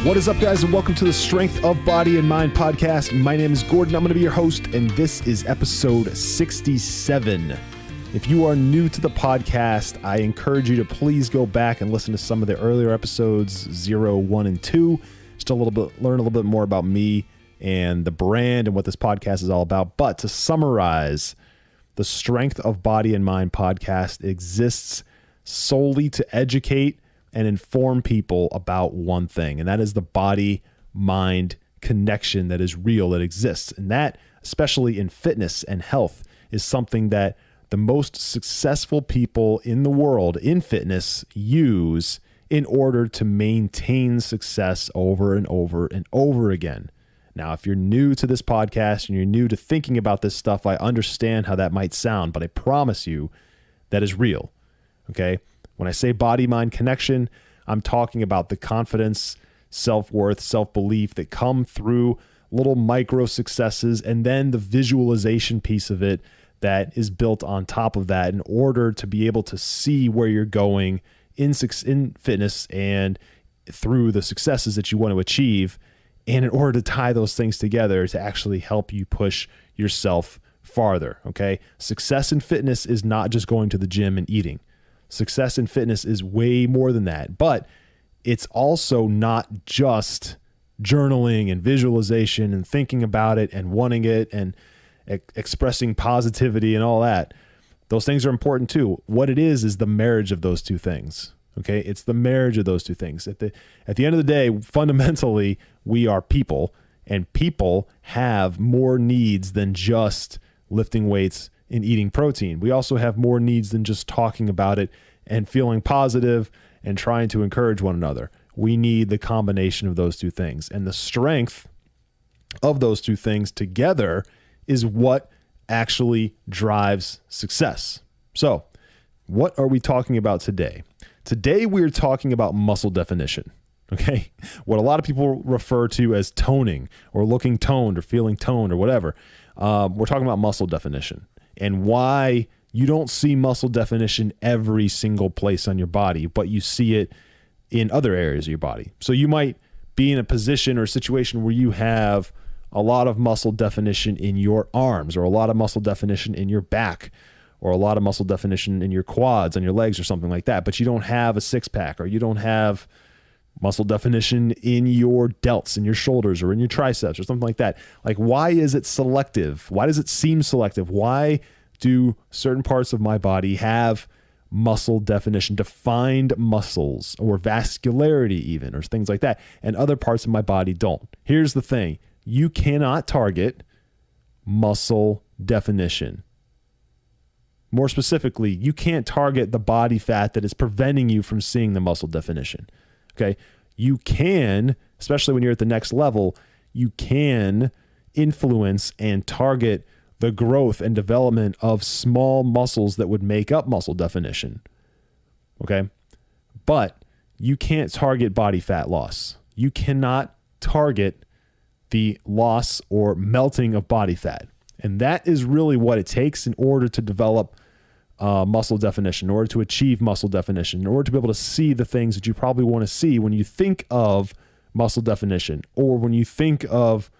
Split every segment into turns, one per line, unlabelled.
What is up, guys, and welcome to the Strength of Body and Mind podcast. My name is Gordon. I'm going to be your host, and this is episode 67. If you are new to the podcast, I encourage you to please go back and listen to some of the earlier episodes, 0, 1, and 2, just learn a little bit more about me and the brand and what this podcast is all about. But to summarize, the Strength of Body and Mind podcast exists solely to educate and inform people about one thing, and that is the body-mind connection that is real, that exists. And that, especially in fitness and health, is something that the most successful people in the world in fitness use in order to maintain success over and over and over again. Now, if you're new to this podcast and you're new to thinking about this stuff, I understand how that might sound, but I promise you that is real, okay? When I say body-mind connection, I'm talking about the confidence, self-worth, self-belief that come through little micro successes, and then the visualization piece of it that is built on top of that in order to be able to see where you're going in fitness and through the successes that you want to achieve, and in order to tie those things together to actually help you push yourself farther, okay? Success in fitness is not just going to the gym and eating. Success in fitness is way more than that, but it's also not just journaling and visualization and thinking about it and wanting it and expressing positivity and all that. Those things are important too. What it is the marriage of those two things. Okay. It's the marriage of those two things. At the end of the day, fundamentally, we are people, and people have more needs than just lifting weights and eating protein. We also have more needs than just talking about it and feeling positive and trying to encourage one another. We need the combination of those two things. And the strength of those two things together is what actually drives success. So, what are we talking about today? Today, we're talking about muscle definition. Okay. What a lot of people refer to as toning or looking toned or feeling toned or whatever. We're talking about muscle definition and why you don't see muscle definition every single place on your body, but you see it in other areas of your body. So you might be in a position or a situation where you have a lot of muscle definition in your arms, or a lot of muscle definition in your back, or a lot of muscle definition in your quads, on your legs, or something like that, but you don't have a six-pack, or you don't have muscle definition in your delts, in your shoulders, or in your triceps, or something like that. Like, why is it selective? Why does it seem selective? Why do certain parts of my body have muscle definition, defined muscles, or vascularity even, or things like that, and other parts of my body don't? Here's the thing. You cannot target muscle definition. More specifically, you can't target the body fat that is preventing you from seeing the muscle definition. Okay. You can, especially when you're at the next level, you can influence and target the growth and development of small muscles that would make up muscle definition. Okay. But you can't target body fat loss. You cannot target the loss or melting of body fat. And that is really what it takes in order to develop muscle definition, in order to achieve muscle definition, in order to be able to see the things that you probably want to see when you think of muscle definition, or when you think of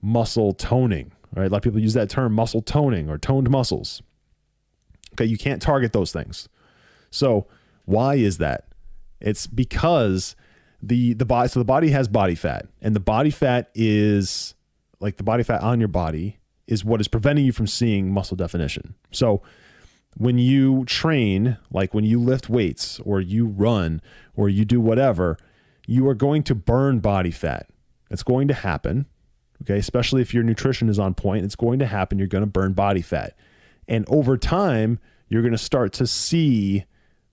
muscle toning, right? A lot of people use that term, muscle toning or toned muscles. Okay, you can't target those things. So why is that? It's because the body has body fat, and the body fat is like the body fat on your body is what is preventing you from seeing muscle definition. So when you train, like when you lift weights or you run or you do whatever, you are going to burn body fat. It's going to happen. Okay. Especially if your nutrition is on point, it's going to happen. You're going to burn body fat. And over time, you're going to start to see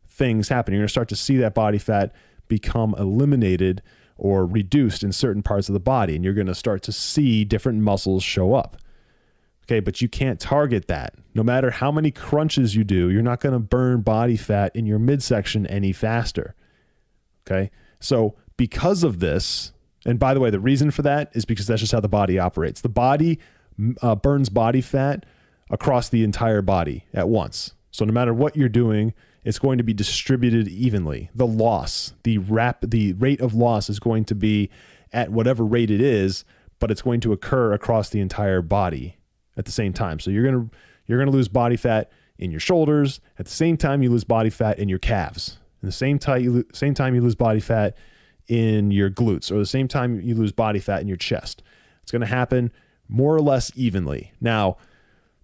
things happen. You're going to start to see that body fat become eliminated or reduced in certain parts of the body. And you're going to start to see different muscles show up. Okay, but you can't target that. No matter how many crunches you do, you're not going to burn body fat in your midsection any faster. Okay, so because of this, and by the way, the reason for that is because that's just how the body operates. The body burns body fat across the entire body at once. So no matter what you're doing, it's going to be distributed evenly. The rate of loss is going to be at whatever rate it is, but it's going to occur across the entire body at the same time. So you're going to lose body fat in your shoulders at the same time you lose body fat in your calves. And the same time you lose body fat in your glutes, or the same time you lose body fat in your chest. It's going to happen more or less evenly. Now,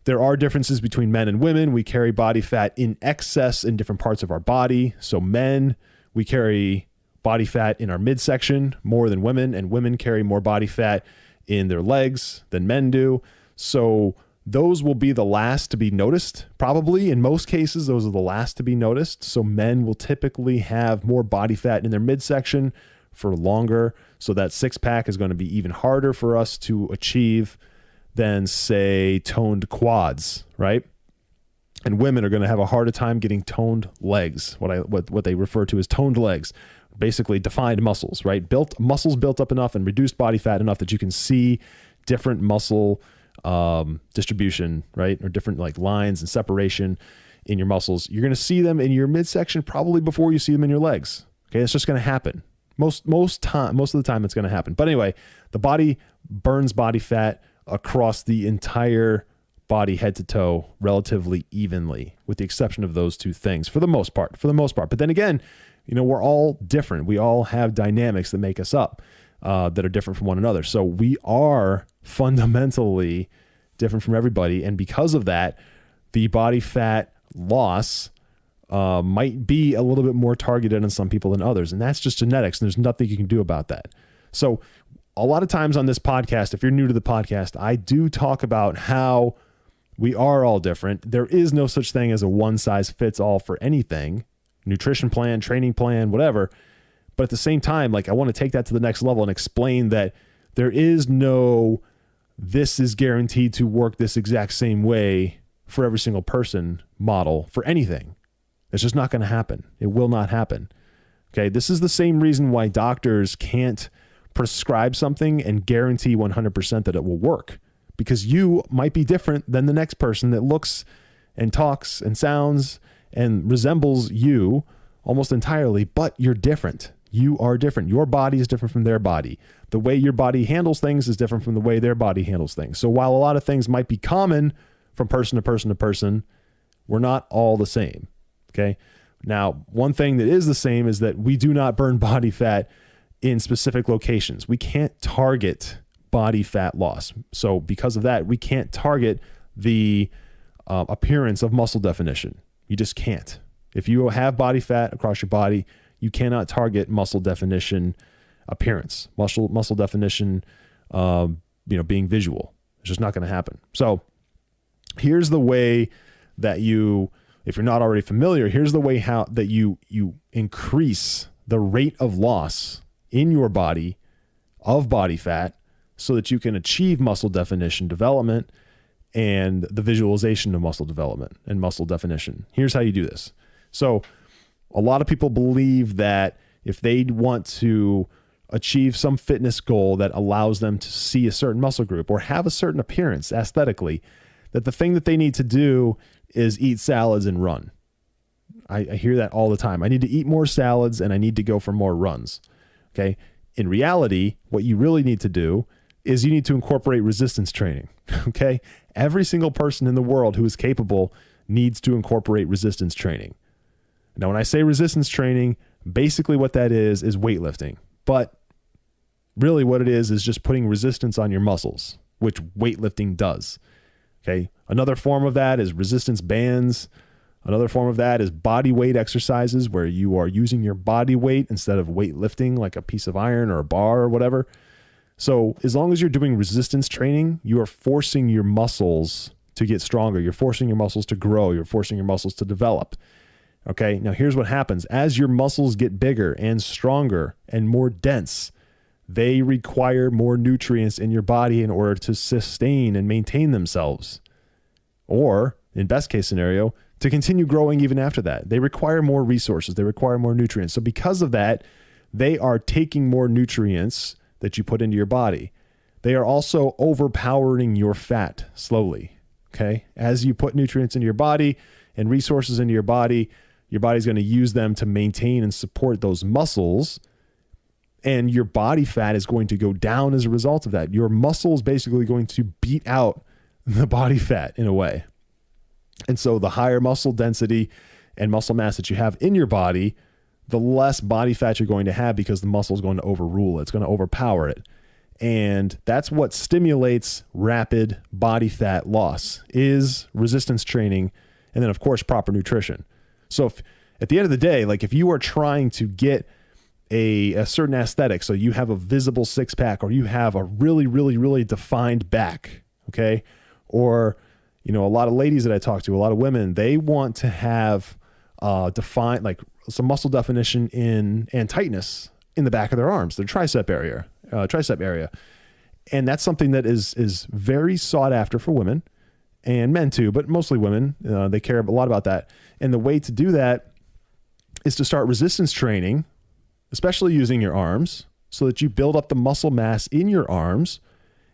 there are differences between men and women. We carry body fat in excess in different parts of our body. So men, we carry body fat in our midsection more than women, and women carry more body fat in their legs than men do. So those will be the last to be noticed. Probably in most cases, those are the last to be noticed. So men will typically have more body fat in their midsection for longer. So that six pack is going to be even harder for us to achieve than, say, toned quads, right? And women are going to have a harder time getting toned legs, what they refer to as toned legs, basically defined muscles, right? Muscles built up enough and reduced body fat enough that you can see different muscle distribution, right? Or different like lines and separation in your muscles. You're going to see them in your midsection probably before you see them in your legs. Okay, it's just going to happen. Most of the time it's going to happen. But anyway, the body burns body fat across the entire body, head to toe, relatively evenly, with the exception of those two things for the most part. But then again, we're all different. We all have dynamics that make us up that are different from one another. So we are fundamentally different from everybody. And because of that, the body fat loss might be a little bit more targeted on some people than others. And that's just genetics. And there's nothing you can do about that. So a lot of times on this podcast, if you're new to the podcast, I do talk about how we are all different. There is no such thing as a one size fits all for anything, nutrition plan, training plan, whatever. But at the same time, like I want to take that to the next level and explain that there is no, this is guaranteed to work this exact same way for every single person model for anything. It's just not going to happen. It will not happen. Okay. This is the same reason why doctors can't prescribe something and guarantee 100% that it will work, because you might be different than the next person that looks and talks and sounds and resembles you almost entirely, but you're different. You are different. Your body is different from their body. The way your body handles things is different from the way their body handles things. So while a lot of things might be common from person to person to person, we're not all the same. Okay. Now, one thing that is the same is that we do not burn body fat in specific locations. We can't target body fat loss. So because of that, we can't target the appearance of muscle definition. You just can't. If you have body fat across your body, you cannot target muscle definition appearance, muscle definition, being visual. It's just not going to happen. So here's the way that if you're not already familiar, here's the way that you increase the rate of loss in your body of body fat so that you can achieve muscle definition development and the visualization of muscle development and muscle definition. Here's how you do this. So a lot of people believe that if they want to achieve some fitness goal that allows them to see a certain muscle group or have a certain appearance aesthetically, that the thing that they need to do is eat salads and run. I hear that all the time. I need to eat more salads and I need to go for more runs. Okay. In reality, what you really need to do is you need to incorporate resistance training. Okay. Every single person in the world who is capable needs to incorporate resistance training. Now, when I say resistance training, basically what that is weightlifting. But really what it is just putting resistance on your muscles, which weightlifting does. Okay. Another form of that is resistance bands. Another form of that is body weight exercises where you are using your body weight instead of weightlifting like a piece of iron or a bar or whatever. So as long as you're doing resistance training, you are forcing your muscles to get stronger. You're forcing your muscles to grow. You're forcing your muscles to develop. Okay. Now here's what happens. As your muscles get bigger and stronger and more dense, they require more nutrients in your body in order to sustain and maintain themselves. Or in best case scenario, to continue growing even after that. They require more resources. They require more nutrients. So because of that, they are taking more nutrients that you put into your body. They are also overpowering your fat slowly. Okay. As you put nutrients into your body and resources into your body, Your body's going to use them to maintain and support those muscles. And your body fat is going to go down as a result of that. Your muscle is basically going to beat out the body fat in a way. And so the higher muscle density and muscle mass that you have in your body, the less body fat you're going to have because the muscle is going to overrule it. It's going to overpower it. And that's what stimulates rapid body fat loss is resistance training. And then of course, proper nutrition. So if, at the end of the day, like if you are trying to get a certain aesthetic, so you have a visible six pack or you have a really, really, really defined back, okay? Or, you know, a lot of ladies that I talk to, a lot of women, they want to have defined, like some muscle definition and tightness in the back of their arms, their tricep area. And that's something that is very sought after for women and men too, but mostly women. They care a lot about that. And the way to do that is to start resistance training, especially using your arms, so that you build up the muscle mass in your arms.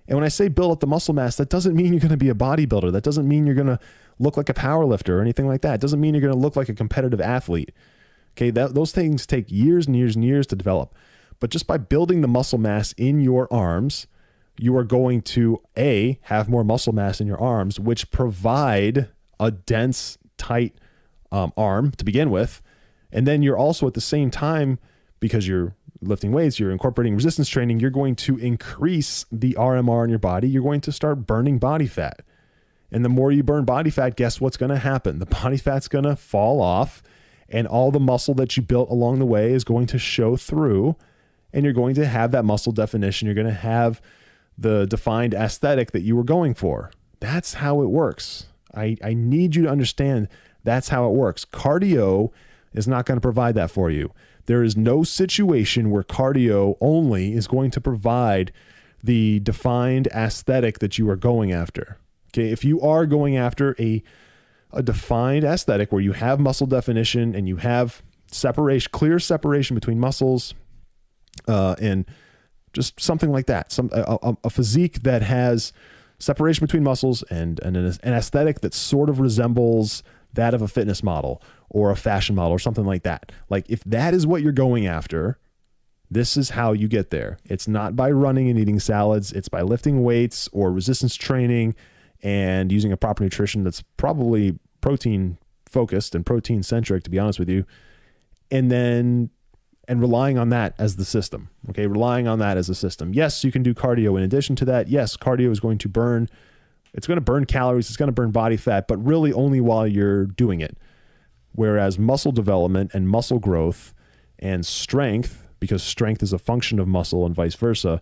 And when I say build up the muscle mass, that doesn't mean you're going to be a bodybuilder. That doesn't mean you're going to look like a power lifter or anything like that. It doesn't mean you're going to look like a competitive athlete. Okay, those things take years and years and years to develop. But just by building the muscle mass in your arms, you are going to have more muscle mass in your arms, which provide a dense, tight arm to begin with. And then you're also at the same time, because you're lifting weights, you're incorporating resistance training, you're going to increase the RMR in your body. You're going to start burning body fat. And the more you burn body fat, guess what's going to happen? The body fat's going to fall off and all the muscle that you built along the way is going to show through, and you're going to have that muscle definition. You're going to have the defined aesthetic that you were going for. That's how it works. I need you to understand that's how it works. Cardio is not going to provide that for you. There is no situation where cardio only is going to provide the defined aesthetic that you are going after. Okay, if you are going after a defined aesthetic where you have muscle definition and you have separation, clear separation between muscles, and just something like that, a physique that has separation between muscles and an aesthetic that sort of resembles that of a fitness model or a fashion model or something like that. Like if that is what you're going after, this is how you get there. It's not by running and eating salads. It's by lifting weights or resistance training and using a proper nutrition that's probably protein focused and protein centric, to be honest with you. And relying on that as the system. Okay. Relying on that as a system. Yes, you can do cardio in addition to that. Yes, cardio is going to burn calories. It's going to burn body fat, but really only while you're doing it. Whereas muscle development and muscle growth and strength, because strength is a function of muscle and vice versa,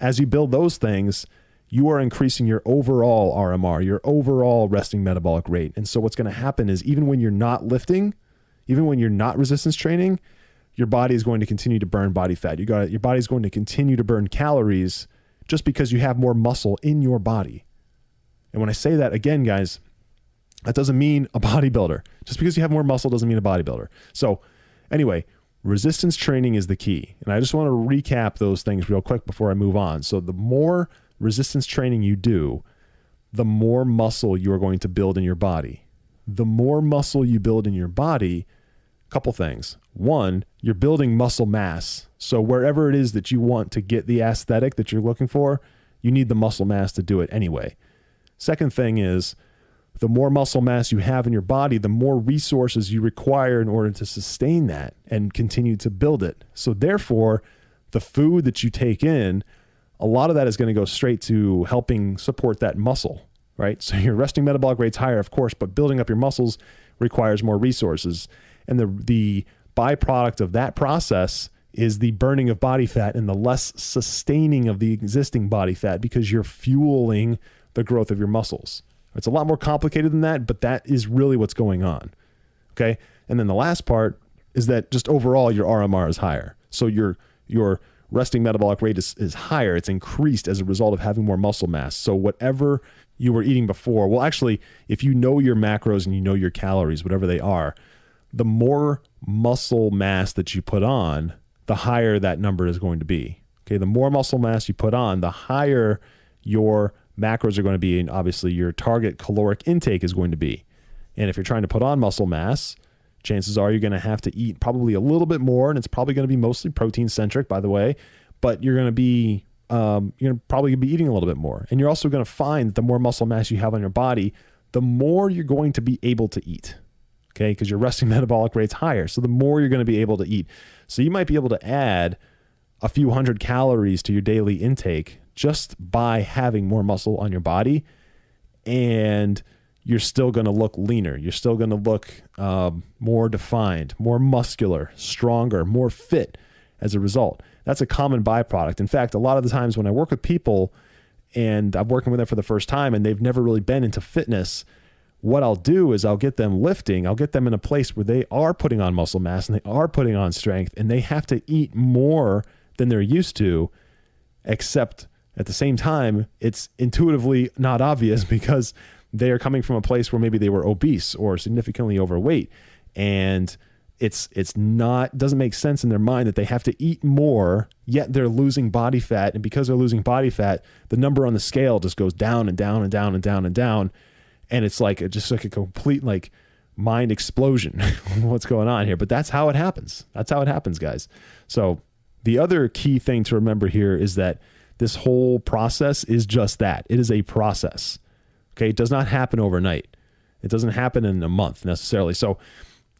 as you build those things, you are increasing your overall RMR, your overall resting metabolic rate. And so what's going to happen is even when you're not lifting, even when you're not resistance training, your body is going to continue to burn body fat. Your body is going to continue to burn calories just because you have more muscle in your body. And when I say that, again, guys, that doesn't mean a bodybuilder. Just because you have more muscle doesn't mean a bodybuilder. So anyway, resistance training is the key. And I just want to recap those things real quick before I move on. So the more resistance training you do, the more muscle you are going to build in your body. The more muscle you build in your body, a couple things. One, you're building muscle mass. So wherever it is that you want to get the aesthetic that you're looking for, you need the muscle mass to do it anyway. Second thing is, the more muscle mass you have in your body, the more resources you require in order to sustain that and continue to build it. So therefore, the food that you take in, a lot of that is going to go straight to helping support that muscle, right? So your resting metabolic rate's higher, of course, but building up your muscles requires more resources. And the byproduct of that process is the burning of body fat and the less sustaining of the existing body fat because you're fueling the growth of your muscles. It's a lot more complicated than that, but that is really what's going on. Okay. And then the last part is that just overall your RMR is higher. So your resting metabolic rate is higher. It's increased as a result of having more muscle mass. So whatever you were eating before, well, actually, if you know your macros and you know your calories, whatever they are, the more muscle mass that you put on, the higher that number is going to be. Okay. The more muscle mass you put on, the higher your macros are going to be, and obviously your target caloric intake is going to be. And if you're trying to put on muscle mass, chances are you're going to have to eat probably a little bit more, and it's probably going to be mostly protein centric, by the way, but you're going to probably be eating a little bit more. And you're also going to find that the more muscle mass you have on your body, the more you're going to be able to eat. Okay, because your resting metabolic rate's higher. So the more you're going to be able to eat. So you might be able to add a few hundred calories to your daily intake just by having more muscle on your body, and you're still going to look leaner. You're still going to look more defined, more muscular, stronger, more fit as a result. That's a common byproduct. In fact, a lot of the times when I work with people and I'm working with them for the first time and they've never really been into fitness, what I'll do is I'll get them lifting. I'll get them in a place where they are putting on muscle mass and they are putting on strength, and they have to eat more than they're used to, except at the same time, it's intuitively not obvious because they are coming from a place where maybe they were obese or significantly overweight, and it's not, doesn't make sense in their mind that they have to eat more, yet they're losing body fat. And because they're losing body fat, the number on the scale just goes down and down and down and down and down. And it's just like a complete mind explosion. What's going on here? But that's how it happens. That's how it happens, guys. So the other key thing to remember here is that this whole process is just that. It is a process. Okay. It does not happen overnight. It doesn't happen in a month necessarily. So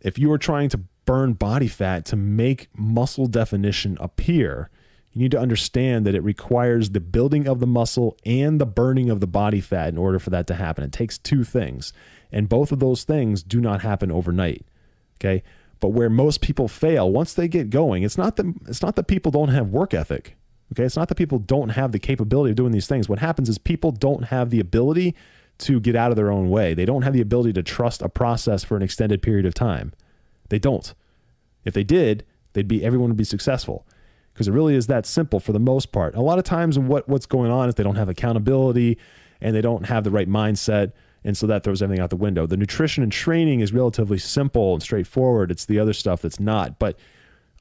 if you are trying to burn body fat to make muscle definition appear, you need to understand that it requires the building of the muscle and the burning of the body fat in order for that to happen. It takes two things, and both of those things do not happen overnight. Okay. But where most people fail, once they get going, it's not that people don't have work ethic. Okay. It's not that people don't have the capability of doing these things. What happens is people don't have the ability to get out of their own way. They don't have the ability to trust a process for an extended period of time. They don't. If they did, everyone would be successful, because it really is that simple for the most part. A lot of times what's going on is they don't have accountability and they don't have the right mindset. And so that throws everything out the window. The nutrition and training is relatively simple and straightforward. It's the other stuff that's not, but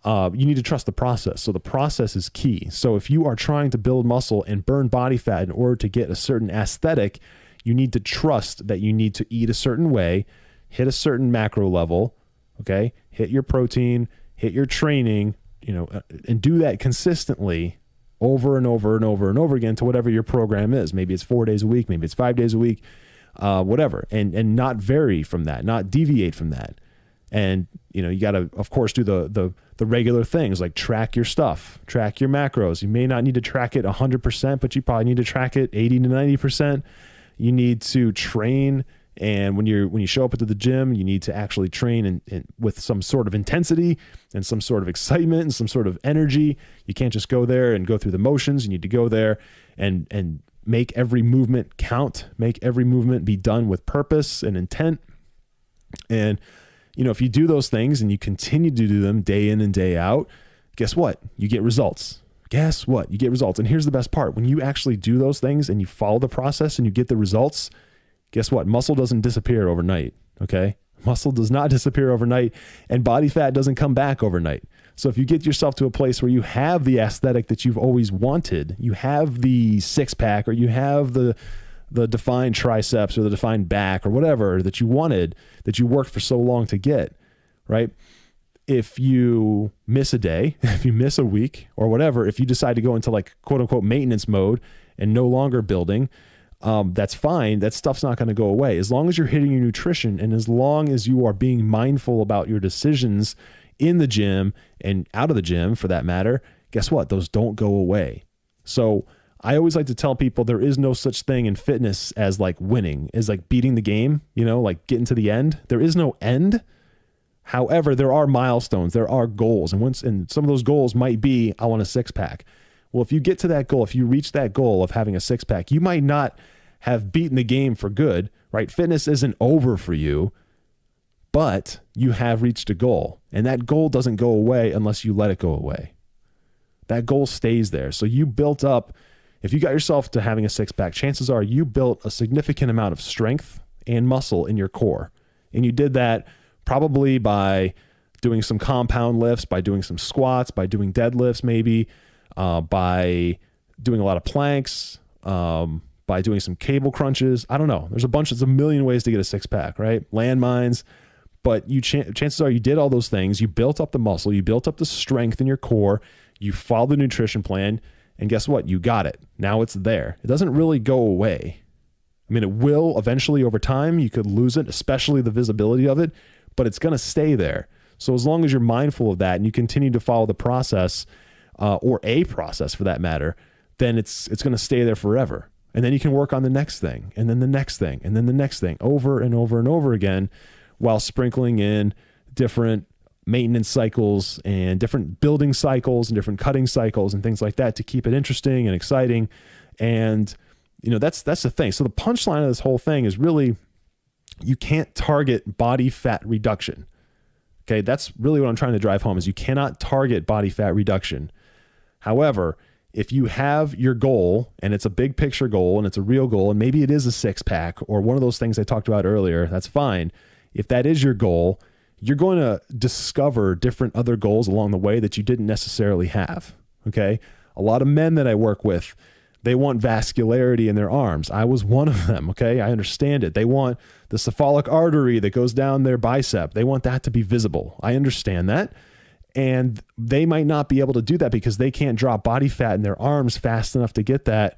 you need to trust the process. So the process is key. So if you are trying to build muscle and burn body fat in order to get a certain aesthetic, you need to trust that you need to eat a certain way, hit a certain macro level, okay? Hit your protein, hit your training, and do that consistently over and over and over and over again to whatever your program is. Maybe it's 4 days a week, maybe it's 5 days a week, whatever, and not vary from that, not deviate from that. And, you got to, of course, do the regular things like track your stuff, track your macros. You may not need to track it 100%, but you probably need to track it 80 to 90%. You need to train, and when you show up into the gym, you need to actually train and with some sort of intensity and some sort of excitement and some sort of energy. You can't just go there and go through the motions. You need to go there and make every movement count, make every movement be done with purpose and intent. And, if you do those things and you continue to do them day in and day out, guess what? You get results. Guess what? You get results. And here's the best part. When you actually do those things and you follow the process and you get the results, guess what? Muscle doesn't disappear overnight. Okay. Muscle does not disappear overnight, and body fat doesn't come back overnight. So if you get yourself to a place where you have the aesthetic that you've always wanted, you have the six pack, or you have the defined triceps or the defined back or whatever that you wanted, that you worked for so long to get, right? If you miss a day, if you miss a week or whatever, if you decide to go into quote unquote maintenance mode and no longer building, that's fine. That stuff's not going to go away. As long as you're hitting your nutrition and as long as you are being mindful about your decisions in the gym and out of the gym for that matter, guess what? Those don't go away. So I always like to tell people there is no such thing in fitness as winning, as beating the game, getting to the end. There is no end. However, there are milestones, there are goals. And some of those goals might be, I want a six pack. Well, if you get to that goal, if you reach that goal of having a six pack, you might not have beaten the game for good, right? Fitness isn't over for you, but you have reached a goal, and that goal doesn't go away unless you let it go away. That goal stays there. So you built up, if you got yourself to having a six pack, chances are you built a significant amount of strength and muscle in your core. And you did that probably by doing some compound lifts, by doing some squats, by doing deadlifts, maybe, by doing a lot of planks, by doing some cable crunches. I don't know. There's a million ways to get a six pack, right? Landmines. But chances are you did all those things. You built up the muscle, you built up the strength in your core, you followed the nutrition plan, and guess what? You got it. Now it's there. It doesn't really go away. I mean, it will eventually over time. You could lose it, especially the visibility of it, but it's going to stay there. So as long as you're mindful of that and you continue to follow the process, or a process for that matter, then it's going to stay there forever. And then you can work on the next thing, and then the next thing, and then the next thing, over and over and over again, while sprinkling in different maintenance cycles and different building cycles and different cutting cycles and things like that to keep it interesting and exciting. And that's the thing. So the punchline of this whole thing is really, you can't target body fat reduction. Okay, that's really what I'm trying to drive home, is you cannot target body fat reduction. However, if you have your goal and it's a big picture goal and it's a real goal, and maybe it is a 6-pack or one of those things I talked about earlier, that's fine. If that is your goal, you're going to discover different other goals along the way that you didn't necessarily have. Okay. A lot of men that I work with, they want vascularity in their arms. I was one of them. Okay. I understand it. They want the cephalic artery that goes down their bicep. They want that to be visible. I understand that. And they might not be able to do that because they can't drop body fat in their arms fast enough to get that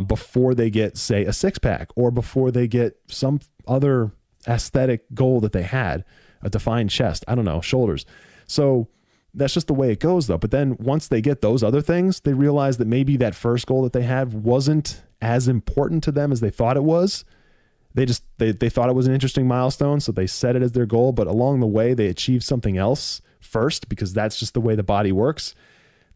before they get, say, a 6-pack, or before they get some other aesthetic goal that they had, a defined chest, I don't know, shoulders. So that's just the way it goes though. But then once they get those other things, they realize that maybe that first goal that they had wasn't as important to them as they thought it was. They thought it was an interesting milestone, so they set it as their goal, but along the way they achieved something else first, because that's just the way the body works.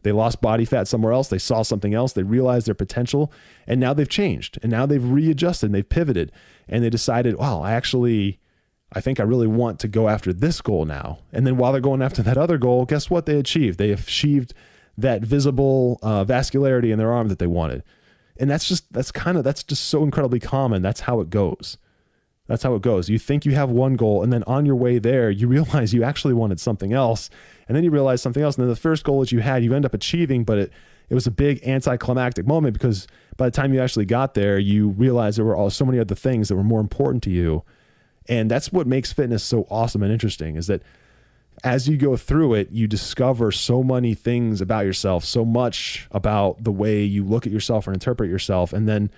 They lost body fat somewhere else. They saw something else. They realized their potential, and now they've changed, and now they've readjusted and they've pivoted, and they decided, wow, I think I really want to go after this goal now. And then while they're going after that other goal, guess what they achieved? They achieved that visible vascularity in their arm that they wanted. And that's just so incredibly common. That's how it goes. That's how it goes. You think you have one goal, and then on your way there, you realize you actually wanted something else. And then you realize something else. And then the first goal that you had, you end up achieving, but it was a big anticlimactic moment, because by the time you actually got there, you realize there were so many other things that were more important to you. And that's what makes fitness so awesome and interesting, is that as you go through it, you discover so many things about yourself, so much about the way you look at yourself or interpret yourself. And then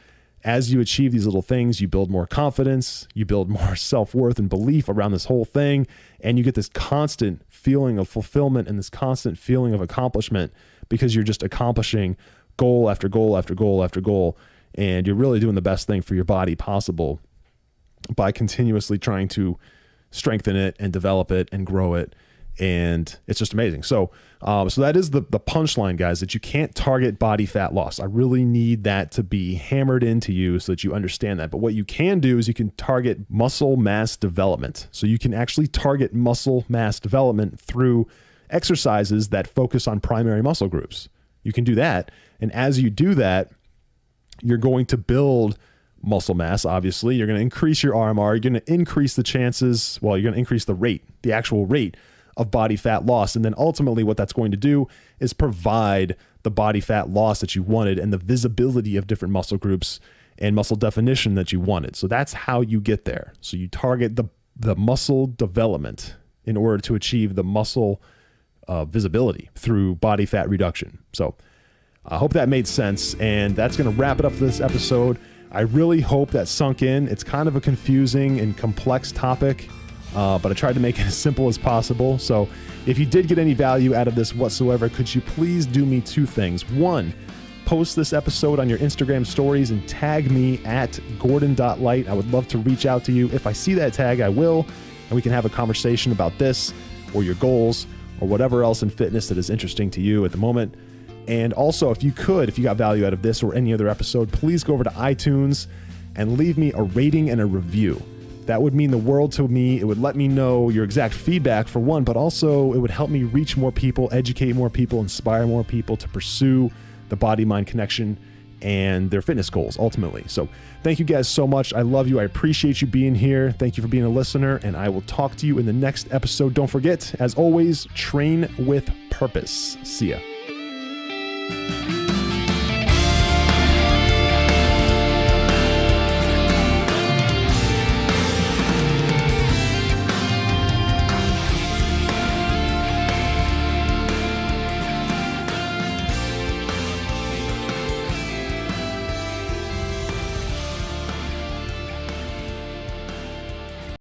as you achieve these little things, you build more confidence, you build more self-worth and belief around this whole thing. And you get this constant feeling of fulfillment and this constant feeling of accomplishment, because you're just accomplishing goal after goal after goal after goal. And you're really doing the best thing for your body possible by continuously trying to strengthen it and develop it and grow it. And it's just amazing. So that is the punchline, guys, that you can't target body fat loss. I really need that to be hammered into you so that you understand that. But what you can do is you can target muscle mass development. So you can actually target muscle mass development through exercises that focus on primary muscle groups. You can do that. And as you do that, you're going to build muscle mass. Obviously, you're going to increase your RMR. You're going to increase the chances. Well, you're going to increase the rate, the actual rate of body fat loss. And then ultimately what that's going to do is provide the body fat loss that you wanted and the visibility of different muscle groups and muscle definition that you wanted. So that's how you get there. So you target the muscle development in order to achieve the muscle visibility through body fat reduction. So I hope that made sense. And that's going to wrap it up for this episode. I really hope that sunk in. It's kind of a confusing and complex topic, but I tried to make it as simple as possible. So if you did get any value out of this whatsoever, could you please do me two things? One, post this episode on your Instagram stories and tag me at Gordon.light. I would love to reach out to you. If I see that tag, I will, and we can have a conversation about this or your goals or whatever else in fitness that is interesting to you at the moment. And also, if you got value out of this or any other episode, please go over to iTunes and leave me a rating and a review. That would mean the world to me. It would let me know your exact feedback, for one, but also it would help me reach more people, educate more people, inspire more people to pursue the body-mind connection and their fitness goals ultimately. So thank you guys so much. I love you. I appreciate you being here. Thank you for being a listener, and I will talk to you in the next episode. Don't forget, as always, train with purpose. See ya.